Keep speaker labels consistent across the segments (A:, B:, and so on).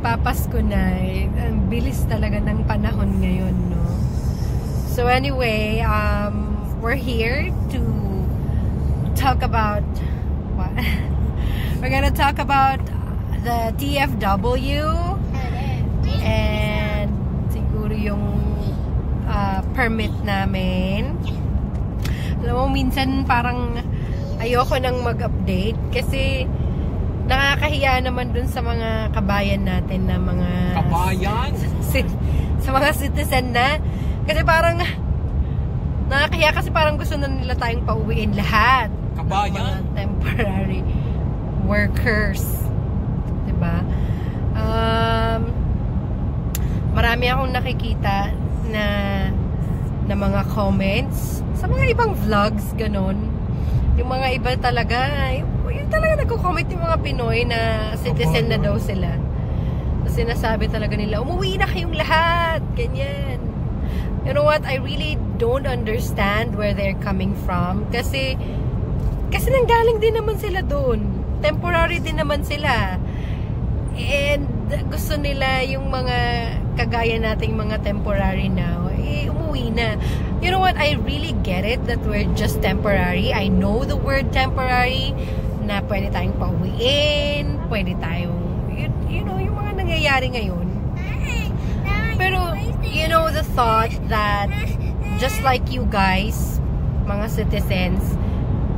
A: magpapasko na. Ang bilis talaga ng panahon ngayon, no? So anyway, we're here to talk about what? We're gonna talk about the TFW and siguro yung permit namin. Alam mo, minsan parang ayoko nang mag-update kasi nakakahiya naman dun sa mga kabayan natin na mga
B: kabayan?
A: sa mga citizen na. Kasi parang nakakahiya kasi parang gusto na nila tayong pauwiin lahat.
B: Kabayan?
A: Mga temporary workers. Diba? Marami akong nakikita na mga comments sa mga ibang vlogs, ganun. Yung mga iba talaga, yung talaga nagko-comment yung mga Pinoy na citizen na daw sila. So, sinasabi talaga nila, umuwi na kayong lahat, ganyan. You know what, I really don't understand where they're coming from. Kasi nanggaling din naman sila doon. Temporary din naman sila. And gusto nila yung mga kagaya nating mga temporary now, umuwi na. You know what, I really get it that we're just temporary. I know the word temporary, na pwede tayong pauwiin, pwede tayong, you know, yung mga nangyayari ngayon. Pero, you know, the thought that just like you guys, mga citizens,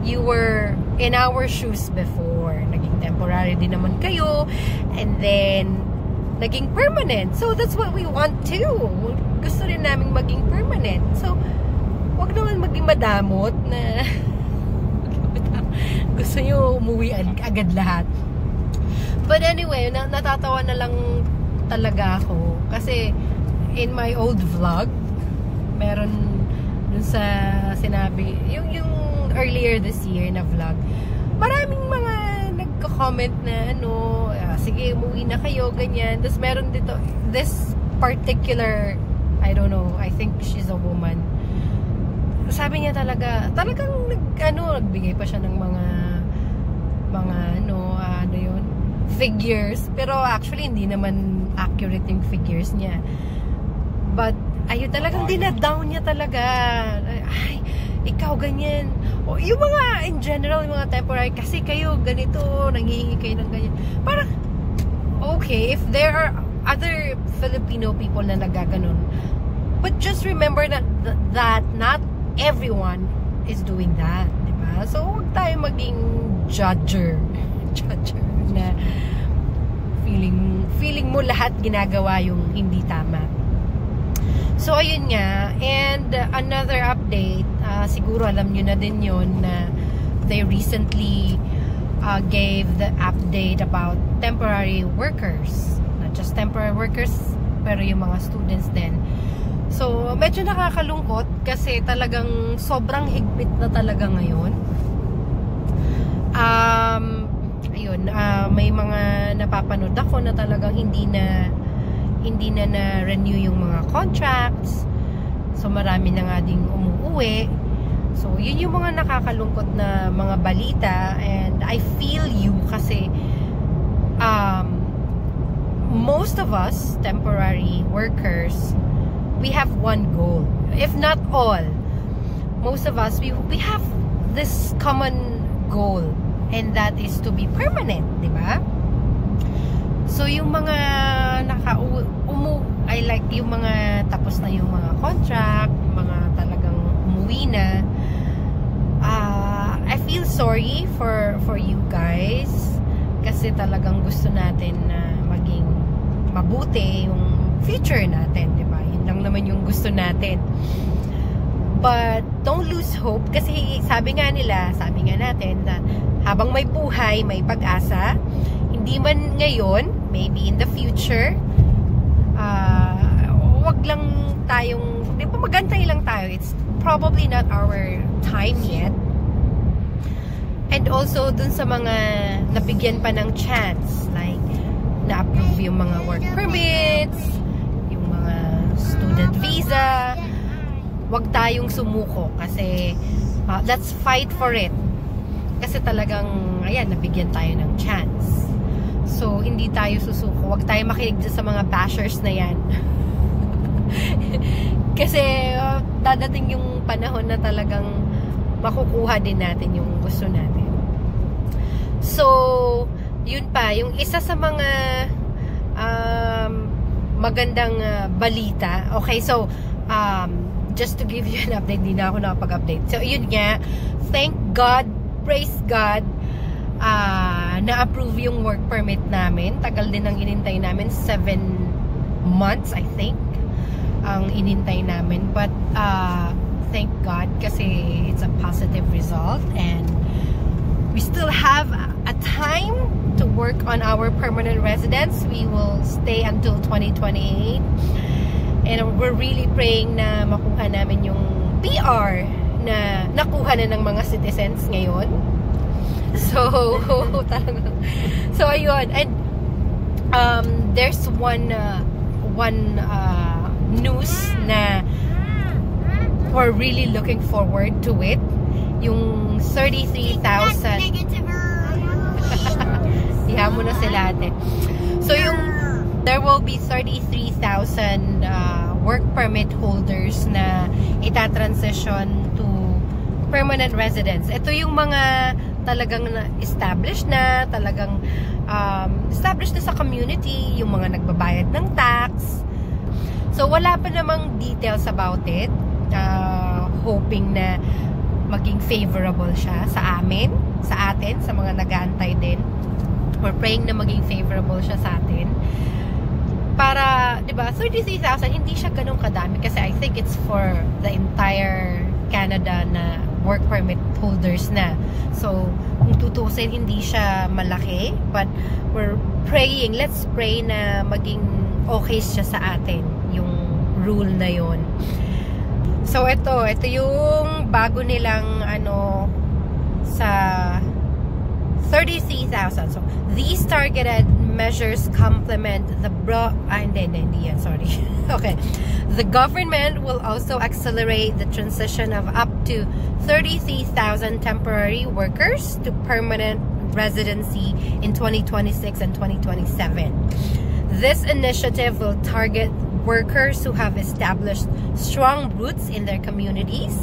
A: you were in our shoes before. Naging temporary din naman kayo, and then naging permanent. So, that's what we want too. Gusto rin namin maging permanent. So, wag naman maging madamot na gusto nyo umuwi agad lahat. But anyway, natatawa na lang talaga ako. Kasi, in my old vlog, meron dun sa sinabi, yung earlier this year na vlog, maraming mga nagko-comment na sige, umuwi na kayo, ganyan. Tapos meron dito, this particular, I don't know, I think she's a woman. Sabi niya talagang nagbigay pa siya ng mga yun, figures. Pero actually, hindi naman accurate yung figures niya. But, ayun, talagang dinadown niya talaga. Ay, ikaw ganyan. O, yung mga, in general, yung mga temporary, kasi kayo ganito, nanghihingi kayo ng ganyan. Parang, okay, if there are other Filipino people na nagaganon, but just remember that not everyone is doing that, diba? So, huwag tayo maging judger na feeling mo lahat ginagawa yung hindi tama. So, ayun nga. And another update, siguro alam nyo na din yun na they recently gave the update about temporary workers. Not just temporary workers, pero yung mga students din. So, medyo nakakalungkot kasi talagang sobrang higpit na talaga ngayon. Ayun, may mga napapanood ako na talagang hindi na na-renew yung mga contracts. So, marami na nga ding umuuwi. So, yun yung mga nakakalungkot na mga balita. And I feel you kasi most of us, temporary workers, we have one goal. If not all, most of us, we have this common goal. And that is to be permanent, di ba? So, yung mga yung mga tapos na yung mga contract, mga talagang umuwi na, I feel sorry for you guys kasi talagang gusto natin na maging mabuti yung future natin, di ba? Yun lang naman yung gusto natin. But don't lose hope kasi sabi nga natin na habang may buhay, may pag-asa. Hindi man ngayon, maybe in the future, wag lang tayong, di ba, magantay lang tayo. It's probably not our time yet. And also, dun sa mga nabigyan pa ng chance, like, na-approve yung mga work permits, yung mga student visa, wag tayong sumuko kasi let's fight for it. Kasi talagang, ayan, nabigyan tayo ng chance. So, hindi tayo susuko. Huwag tayo makinig sa mga bashers na yan. Kasi, dadating yung panahon na talagang makukuha din natin yung gusto natin. So, yun pa. Yung isa sa mga magandang balita. Okay, so, just to give you an update, hindi na ako nakapag-update. So, yun nga. Thank God, praise God, na-approve yung work permit namin. Tagal din ang inintay namin. 7 months, I think, ang inintay namin. But, thank God, kasi it's a positive result. And we still have a time to work on our permanent residence. We will stay until 2028. And we're really praying na makuha namin yung PR na nakuha na ng mga citizens ngayon. So, talagang, so ayun. And there's one news na we're really looking forward to it. Yung 33,000. Iha mo na sila ate. So yung there will be 33,000 work permit holders na itatransition to permanent residence. Ito yung mga talagang established na, talagang established na sa community, yung mga nagbabayad ng tax. So wala pa namang details about it. Hoping na maging favorable siya sa amin, sa atin, sa mga nag-aantay din. We're praying na maging favorable siya sa atin. Para, di ba, 33,000, hindi siya ganun kadami kasi I think it's for the entire Canada na work permit holders na. So, kung tutusin, hindi siya malaki. But, we're praying, let's pray na maging okay siya sa atin, yung rule na yon. So, ito yung bago nilang, sa 33,000. So, these targeted measures complement the Okay. The government will also accelerate the transition of up to 33,000 temporary workers to permanent residency in 2026 and 2027. This initiative will target workers who have established strong roots in their communities,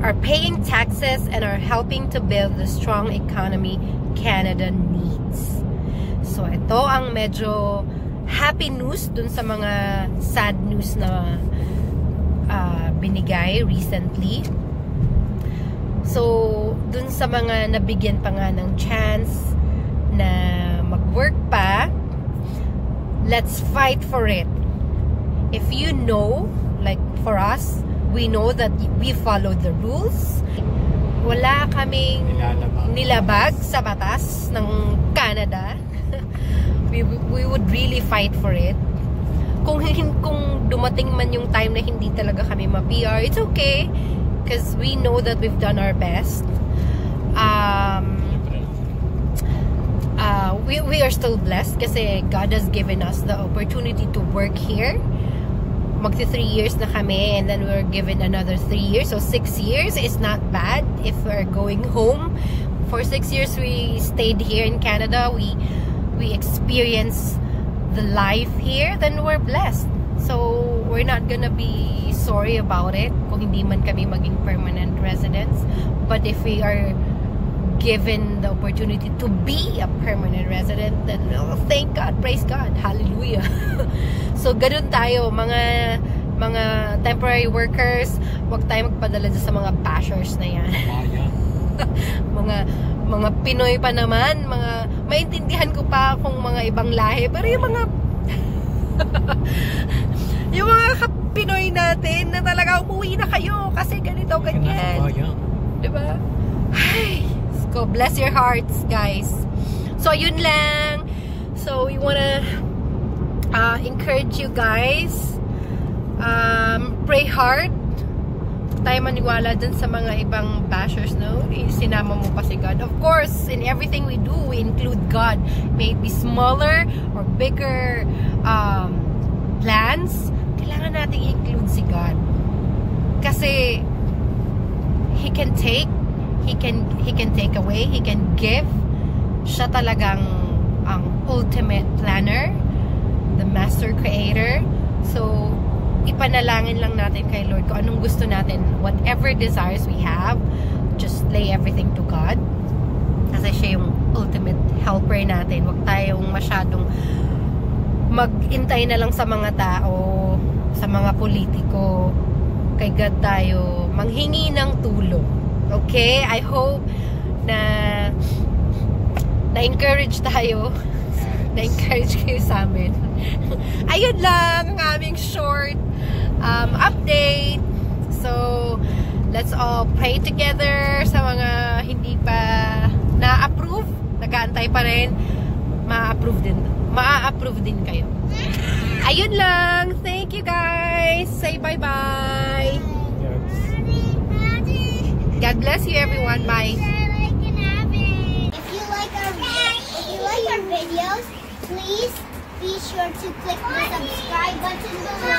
A: are paying taxes, and are helping to build the strong economy Canada needs. So, ito ang medyo happy news dun sa mga sad news na binigay recently. So, dun sa mga nabigyan pa nga ng chance na mag-work pa, let's fight for it. If you know, like for us, we know that we follow the rules. Wala kaming nilabag sa batas ng Canada. We would really fight for it. Kung dumating man yung time na hindi talaga kami ma-PR, it's okay. Because we know that we've done our best. We are still blessed kasi God has given us the opportunity to work here. Magti 3 years na kami, and then we're given another 3 years. So 6 years is not bad if we're going home. For 6 years we stayed here in Canada. We experienced the life here, then we're blessed. So we're not gonna be sorry about it kung hindi man kami maging permanent residents. But if we are given the opportunity to be a permanent resident, then thank God, praise God, hallelujah. So ganun tayo, mga temporary workers, wag tayo magpadala sa mga bashers na yan. mga Pinoy pa naman, maintindihan ko pa kung mga ibang lahi, pero yung mga yung mga Pinoy natin na talaga umuwi na kayo kasi ganito, ganyan. Diba? Ay, so bless your hearts, guys. So, yun lang. So, we wanna encourage you guys. Pray hard. Tayo maniwala dun sa mga ibang bashers, no? Sinama mo pa si God. Of course, in everything we do, we include God. May it be smaller or bigger plans, kailangan natin i-include si God. Kasi He can take, He can take away, He can give. Siya talagang ang ultimate planner, the master creator. So, ipanalangin lang natin kay Lord kung anong gusto natin. Whatever desires we have, just lay everything to God. Kasi siya yung ultimate helper natin. Huwag tayong masyadong mag-intay na lang sa mga tao, sa mga politiko. Kay God tayo manghingi ng tulong. Okay? I hope na na-encourage tayo. Na-encourage kayo sa amin. Ayun lang ang aming short update. So, let's all pray together sa mga hindi pa na-approve. Nag-aantay pa rin. Ma-approve din kayo. Ayun lang. Thank you guys. Say bye-bye. God bless you everyone. Bye.
B: If you like our videos, please be sure to click the subscribe button below.